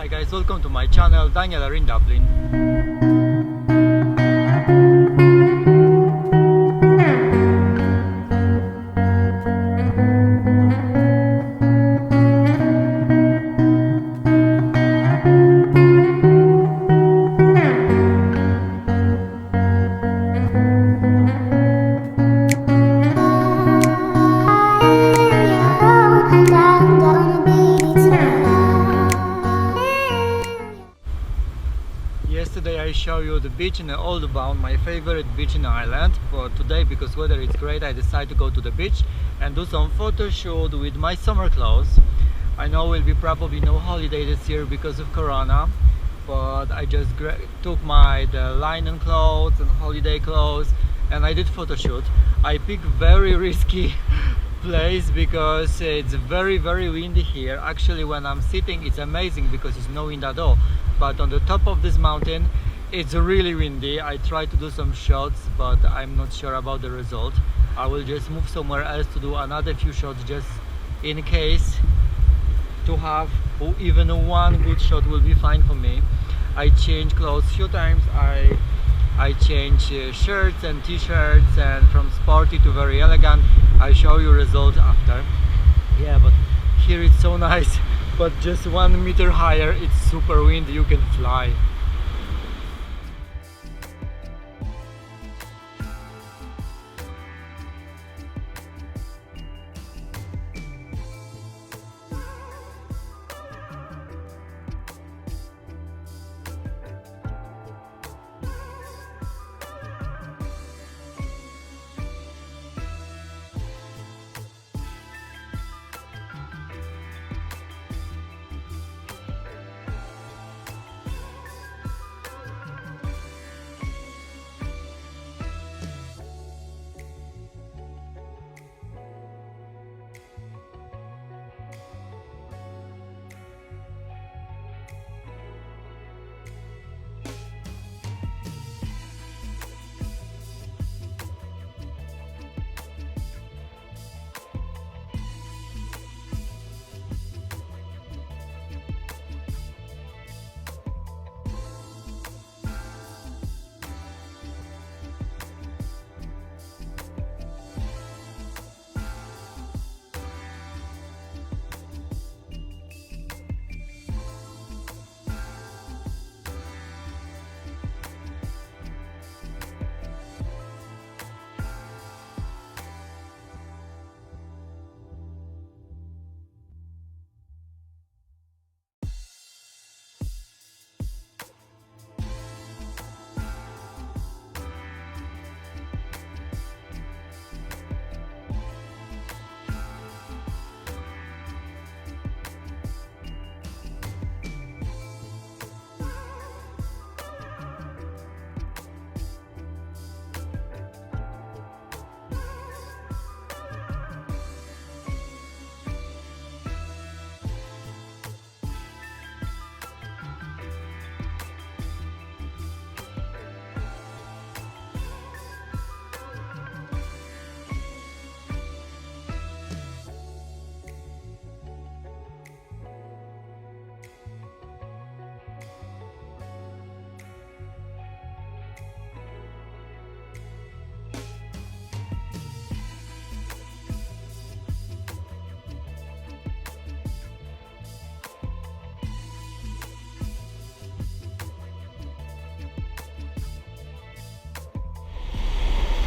Hi guys, welcome to my channel. Daniel are in Dublin. Yesterday I show you the beach in Old Bound, my favorite beach in Ireland. But today, because weather is great, I decided to go to the beach and do some photo shoot with my summer clothes. I know will be probably no holiday this year because of Corona, but I just took the linen clothes and holiday clothes and I did photo shoot. I picked very risky place because it's very windy here. Actually, when I'm sitting it's amazing because it's no wind at all, but on the top of this mountain it's really windy. I tried to do some shots but I'm not sure about the result. I will just move somewhere else to do another few shots just in case. To have even one good shot will be fine for me. I changed clothes few times. I changed shirts and t-shirts, and from sporty to very elegant. I show you results after. Yeah, but here it's so nice, but just 1 meter higher it's super windy, you can fly.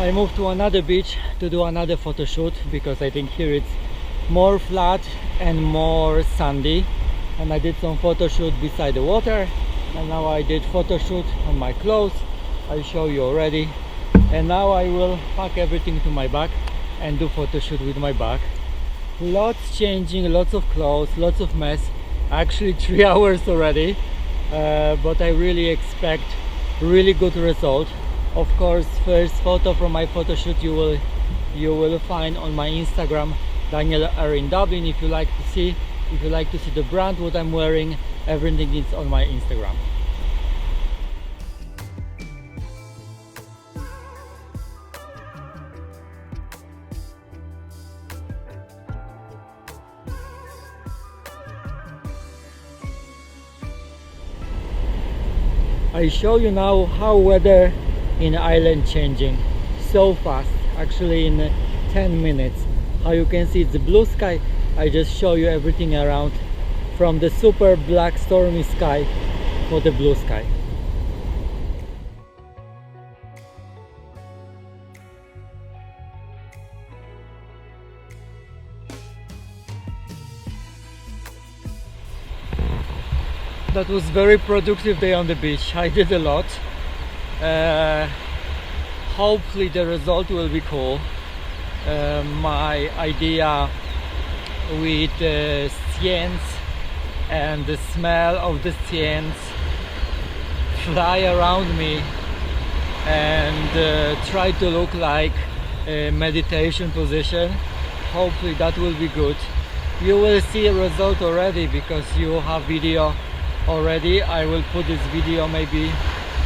I moved to another beach to do another photo shoot because I think here it's more flat and more sandy, and I did some photo shoot beside the water, and now I did photo shoot on my clothes. I show you already, and now I will pack everything to my bag and do photo shoot with my bag. Lots changing, lots of clothes, lots of mess. Actually 3 hours already, but I really expect really good result. Of course, first photo from my photo shoot you will find on my Instagram, Daniel are in Dublin. If you like to see the brand, what I'm wearing, everything is on my Instagram. I show you now how weather in Ireland changing so fast, actually in 10 minutes. How you can see it's the blue sky. I just show you everything around, from the super black stormy sky for the blue sky. That was very productive day on the beach. I did a lot. Hopefully the result will be cool. My idea with the science and the smell of the science fly around me and try to look like a meditation position. Hopefully that will be good. You will see a result already because you have video already. I will put this video maybe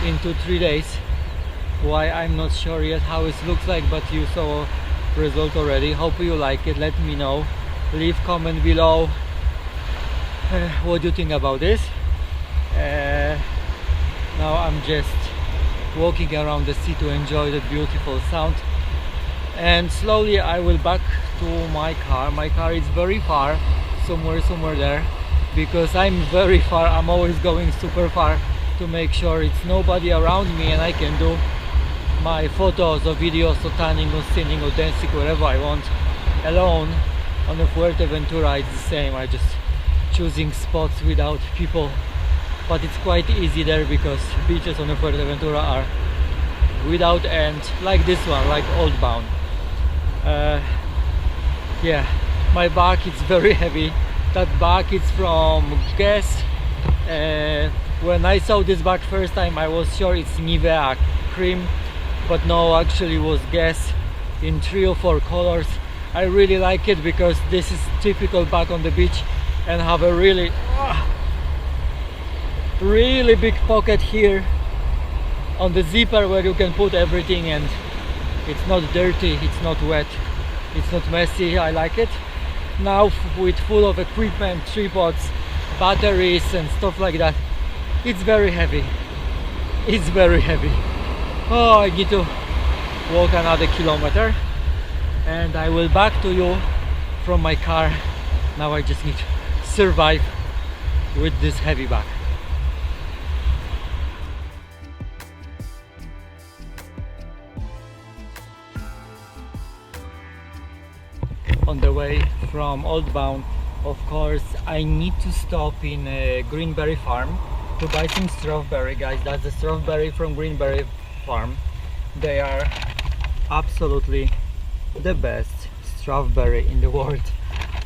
into 3 days. Why, I'm not sure yet how it looks like, but you saw result already. Hope you like it. Let me know, leave comment below what do you think about this. Now I'm just walking around the sea to enjoy the beautiful sound, and slowly I will back to my car. My car is very far, somewhere there, because I'm very far. I'm always going super far to make sure it's nobody around me and I can do my photos or videos or tanning or singing or dancing wherever I want alone. On the Fuerteventura it's the same. I just choosing spots without people, but it's quite easy there because beaches on the Fuerteventura are without end, like this one, like Old Bound. Yeah, my bag is very heavy. That bag is from Guess. When I saw this bag first time I was sure it's Nivea cream, but no, actually it was Guess in 3 or 4 colors. I really like it because this is typical bag on the beach and have a really big pocket here on the zipper where you can put everything, and it's not dirty, it's not wet, it's not messy. I like it. Now with full of equipment, tripods, batteries and stuff like that, it's very heavy. It's very heavy. Oh, I need to walk another kilometer and I will back to you from my car. Now I just need to survive with this heavy bag. On the way from Old Bound, of course, I need to stop in a Greenberry farm to buy some strawberry, guys. That's the strawberry from Greenberry farm. They are absolutely the best strawberry in the world.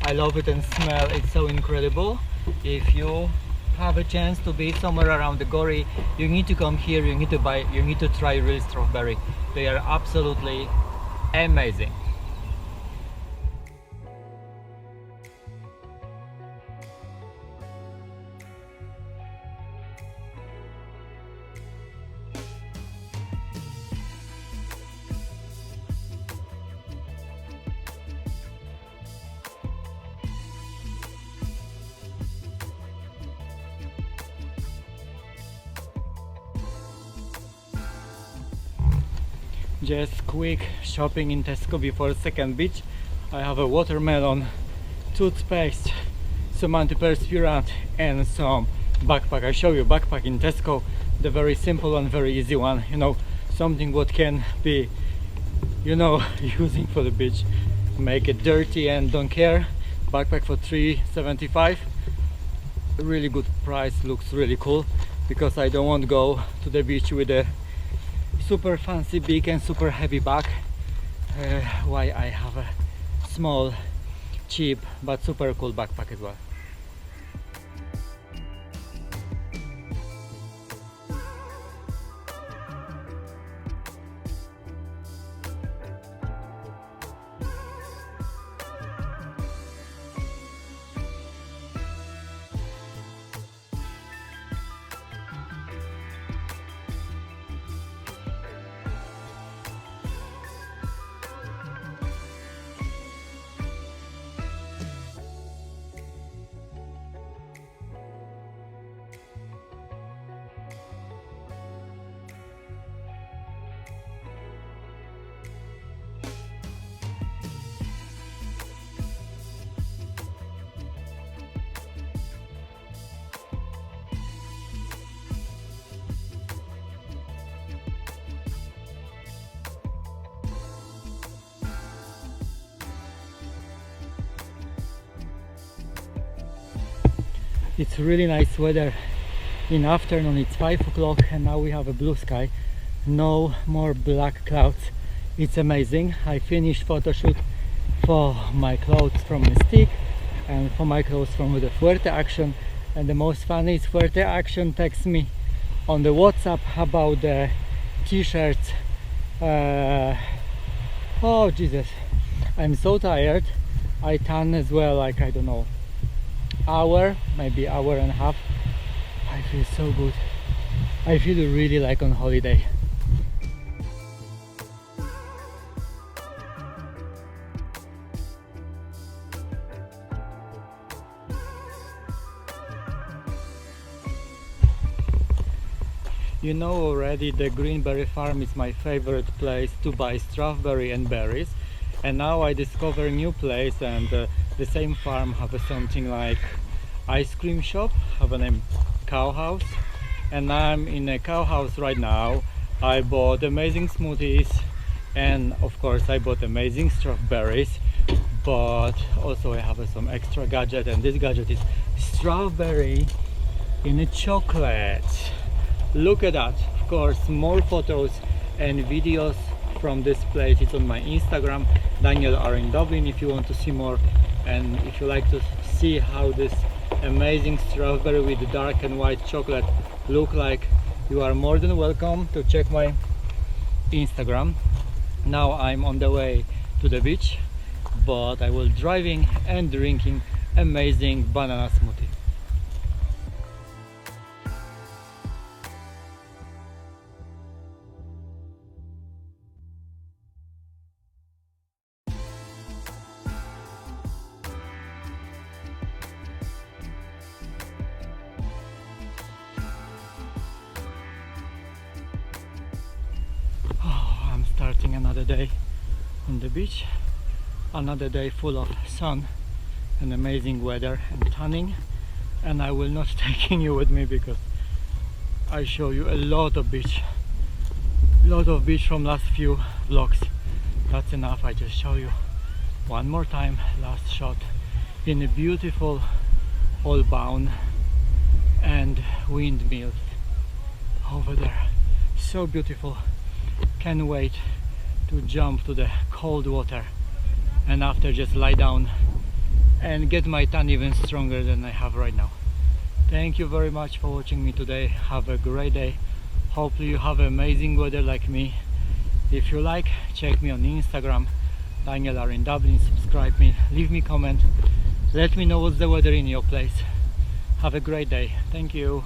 I love it and smell it's so incredible. If you have a chance to be somewhere around the Gorey, you need to come here. You need to try real strawberry. They are absolutely amazing. Just quick shopping in Tesco before second beach. I have a watermelon, toothpaste, some antiperspirant and some backpack. I show you backpack in Tesco, the very simple and very easy one, you know, something what can be, you know, using for the beach, make it dirty and don't care. Backpack for $3.75, really good price, looks really cool, because I don't want to go to the beach with a super fancy big and super heavy bag. Why I have a small, cheap but super cool backpack as well. It's really nice weather in afternoon. It's 5 o'clock and now we have a blue sky, no more black clouds. It's amazing. I finished photo shoot for my clothes from Mystique and for my clothes from the Fuerte Action, and the most funny is Fuerte Action texts me on the WhatsApp about the t-shirts. Oh Jesus, I'm so tired. I tan as well, like I don't know, maybe hour and a half. I feel so good. I feel really like on holiday. You know already, the Greenberry Farm is my favorite place to buy strawberry and berries, and now I discover a new place, and the same farm have something like ice cream shop, have a name Cow House, and I'm in a cow house right now. I bought amazing smoothies and of course I bought amazing strawberries, but also I have some extra gadget, and this gadget is strawberry in a chocolate. Look at that. Of course, more photos and videos from this place. It's on my Instagram, Daniel R in Dublin, if you want to see more, and if you like to see how this amazing strawberry with dark and white chocolate look like, you are more than welcome to check my Instagram. Now I'm on the way to the beach, but I will driving and drinking amazing banana smoothie. Starting another day on the beach, another day full of sun and amazing weather and tanning, and I will not taking you with me because I show you a lot of beach from last few vlogs. That's enough. I just show you one more time last shot in a beautiful Holbound and windmill over there. So beautiful. Can't wait to jump to the cold water and after just lie down and get my tan even stronger than I have right now. Thank you very much for watching me today. Have a great day. Hopefully you have amazing weather like me. If you like, check me on Instagram, Daniel R in Dublin. Subscribe me, leave me comment, let me know what's the weather in your place. Have a great day. Thank you.